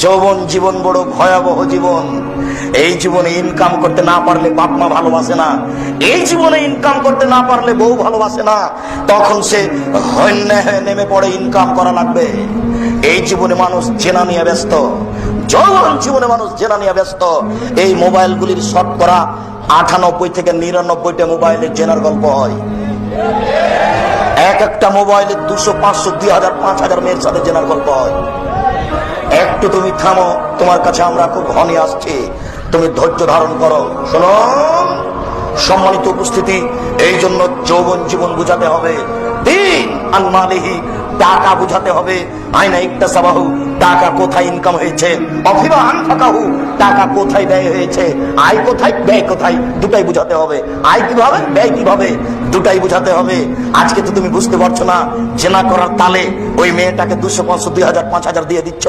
যৌবন জীবন বড় ভয়াবহ জীবন। এই জীবনে ইনকাম করতে না পারলে বাপ মা ভালোবাসে না, এই জীবনে ইনকাম করতে না পারলে বউ ভালোবাসে না, তখন সে হন্যে হয়ে নেমে পড়ে ইনকাম করা লাগবে। এই জীবনে মানুষ জেনা নিয়ে ব্যস্ত, যৌবন জীবনে মানুষ জেনা নিয়ে ব্যস্ত। এই মোবাইলগুলির শতকরা 98 থেকে 99টা মোবাইলের জেনার গল্প হয়। এক একটা মোবাইলে 200, 500, 2000, 5000 মেয়ের সাথে জেনার গল্প হয়। একটু তুমি থামো, তোমার কাছে আমরা খুব ঘনে আসছি, তুমি ধৈর্য ধারণ করো। শোনো সম্মানিত উপস্থিতি, এই জন্য যৌবন জীবন বুঝাতে হবে, দিন আন মালিহি, টাকা বুঝাতে হবে। আইনা ইকতাসাবাহু, টাকা কোথায় ইনকাম হয়েছে, অফিমা আনফাকাহু, টাকা কোথায় ব্যয় হয়েছে, আয় কোথায় ব্যয় কোথায়, দুটাই বুঝাতে হবে। আয় কিভাবে, ব্যয় কিভাবে, দুটাই বুঝাতে হবে। আজকে তো তুমি বুঝতে পারছো না, জেনা করার তালে ওই মেয়েটাকে 200, 500, 2000, 5000 দিয়ে দিচ্ছ।